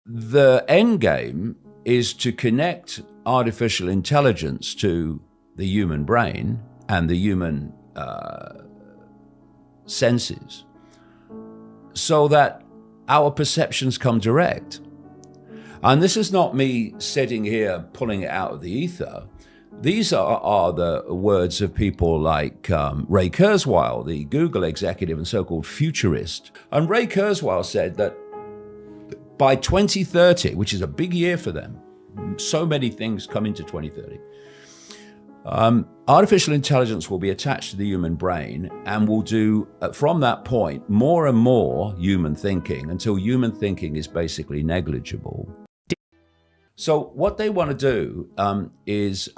The end game is to connect artificial intelligence to the human brain and the human senses so that our perceptions come direct. And this is not me sitting here pulling it out of the ether. These are the words of people like Ray Kurzweil, the Google executive and so-called futurist. And Ray Kurzweil said that by 2030, which is a big year for them, so many things come into 2030, artificial intelligence will be attached to the human brain and will do, from that point, more and more human thinking until human thinking is basically negligible. So what they want to do is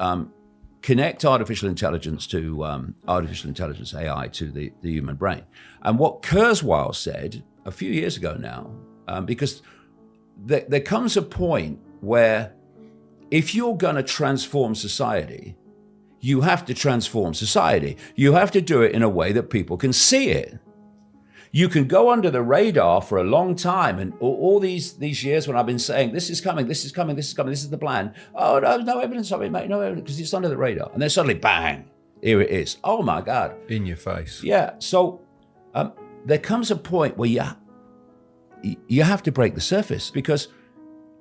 connect artificial intelligence to artificial intelligence, AI, to the human brain. And what Kurzweil said a few years ago now, because there comes a point where if you're going to transform society, you have to transform society. You have to do it in a way that people can see it. You can go under the radar for a long time, and all these years when I've been saying, this is coming, this is coming, this is coming, this is the plan. Oh, no evidence of it, mate, no evidence, because it's under the radar. And then suddenly, bang, here it is. Oh my God. In your face. Yeah, so there comes a point where you have to break the surface, because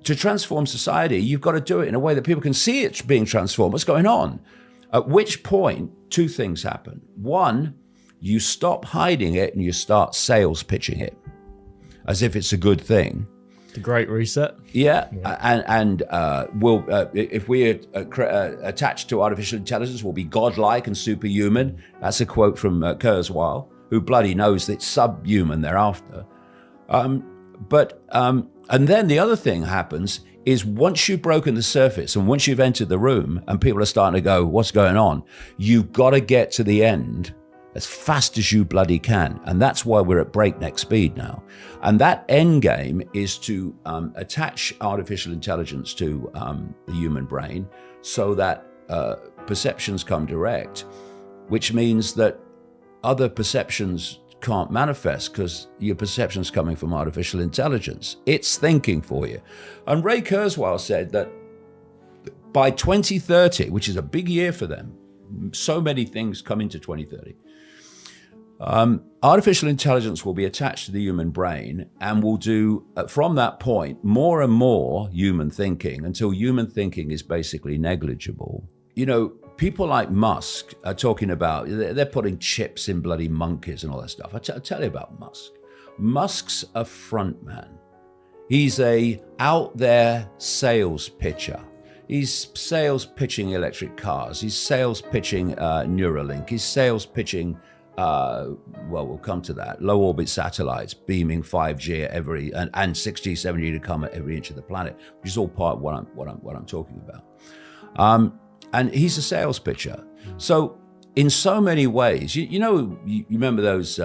to transform society, you've got to do it in a way that people can see it's being transformed, what's going on. At which point, two things happen. One, you stop hiding it and you start sales pitching it as if it's a good thing. The Great Reset. Yeah. And if we attach to artificial intelligence, we'll be godlike and superhuman. That's a quote from Kurzweil, who bloody knows that it's subhuman thereafter. And then the other thing happens is once you've broken the surface and once you've entered the room and people are starting to go, what's going on? You've got to get to the end as fast as you bloody can. And that's why we're at breakneck speed now. And that end game is to attach artificial intelligence to the human brain so that perceptions come direct, which means that other perceptions can't manifest because your perception's coming from artificial intelligence. It's thinking for you. And Ray Kurzweil said that by 2030, which is a big year for them, so many things come into 2030, artificial intelligence will be attached to the human brain and will do, from that point, more and more human thinking until human thinking is basically negligible. You know, people like Musk are talking about, they're putting chips in bloody monkeys and all that stuff. I'll tell you about Musk. Musk's a front man. He's a out there sales pitcher. He's sales pitching electric cars. He's sales pitching Neuralink. He's sales pitching, we'll come to that, low orbit satellites, beaming 5G at every, and 6G, 7G to come at every inch of the planet, which is all part of what I'm talking about. And he's a sales pitcher. So in so many ways, you remember those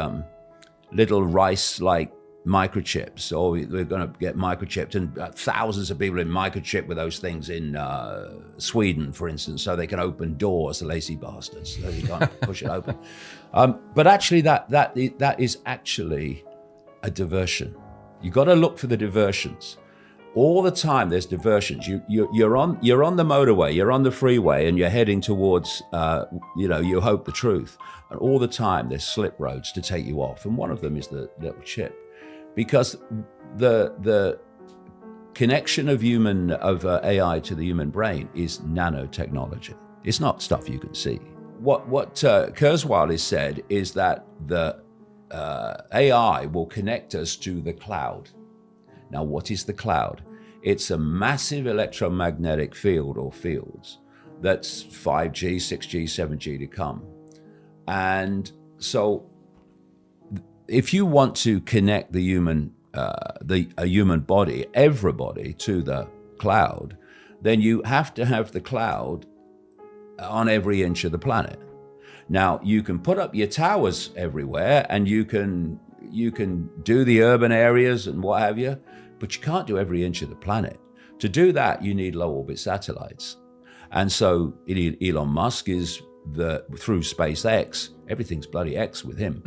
little rice-like microchips, or we're going to get microchipped, and thousands of people in microchip with those things in Sweden, for instance, so they can open doors, the lazy bastards, so you can't push it open. But actually, that is actually a diversion. You got to look for the diversions. All the time there's diversions. You're on the motorway, you're on the freeway, and you're heading towards, you hope the truth. And all the time there's slip roads to take you off. And one of them is the little chip. Because the connection of AI to the human brain is nanotechnology. It's not stuff you can see. What Kurzweil has said is that the AI will connect us to the cloud. Now, what is the cloud? It's a massive electromagnetic field or fields that's 5G, 6G, 7G to come. And so if you want to connect the human, a human body, everybody, to the cloud, then you have to have the cloud on every inch of the planet. Now, you can put up your towers everywhere, and you can do the urban areas and what have you, but you can't do every inch of the planet. To do that, you need low orbit satellites. And so Elon Musk is through SpaceX, everything's bloody X with him,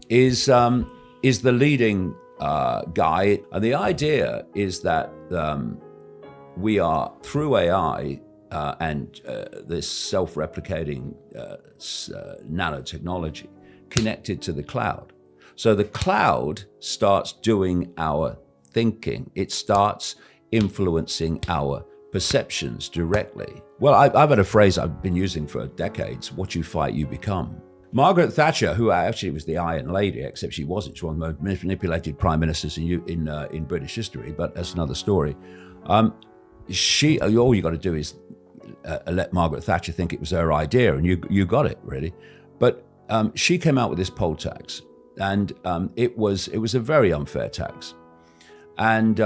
is the leading guy. And the idea is that we are, through AI and this self-replicating nanotechnology, connected to the cloud. So the cloud starts doing our thinking. It starts influencing our perceptions directly. Well, I've had a phrase I've been using for decades: what you fight, you become. Margaret Thatcher, who actually was the Iron Lady, except she wasn't. She was one of the most manipulated prime ministers in British history, but that's another story. All you got to do is let Margaret Thatcher think it was her idea, and you got it, really. But she came out with this poll tax, and it was a very unfair tax. And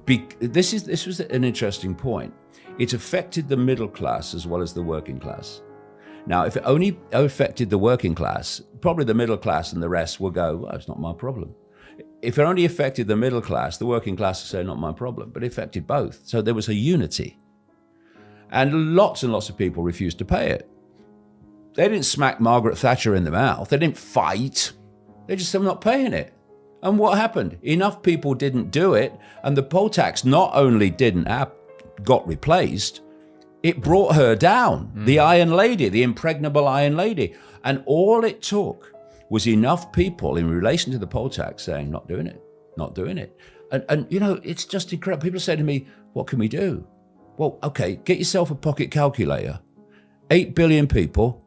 this was an interesting point. It affected the middle class as well as the working class. Now, if it only affected the working class, probably the middle class and the rest will go, well, it's not my problem. If it only affected the middle class, the working class will say, not my problem. But it affected both. So there was a unity. And lots of people refused to pay it. They didn't smack Margaret Thatcher in the mouth. They didn't fight. They just said, I'm not paying it. And what happened? Enough people didn't do it, and the poll tax not only got replaced, it brought her down, the Iron Lady, the impregnable Iron Lady. And all it took was enough people in relation to the poll tax saying, not doing it, not doing it. And you know, it's just incredible. People say to me, what can we do? Well, okay, get yourself a pocket calculator. 8 billion people,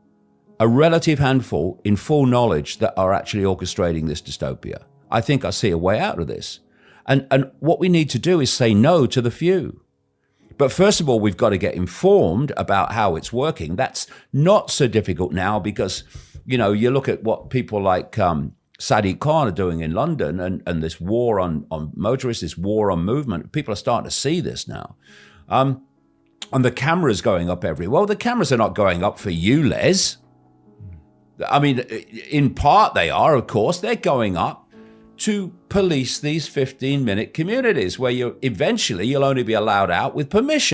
a relative handful in full knowledge that are actually orchestrating this dystopia. I think I see a way out of this. And what we need to do is say no to the few. But first of all, we've got to get informed about how it's working. That's not so difficult now because, you know, you look at what people like Sadiq Khan are doing in London and this war on motorists, this war on movement. People are starting to see this now. And the cameras going up everywhere. Well, the cameras are not going up for you, Les. I mean, in part they are, of course. They're going up to police these 15-minute communities where you'll only be allowed out with permission.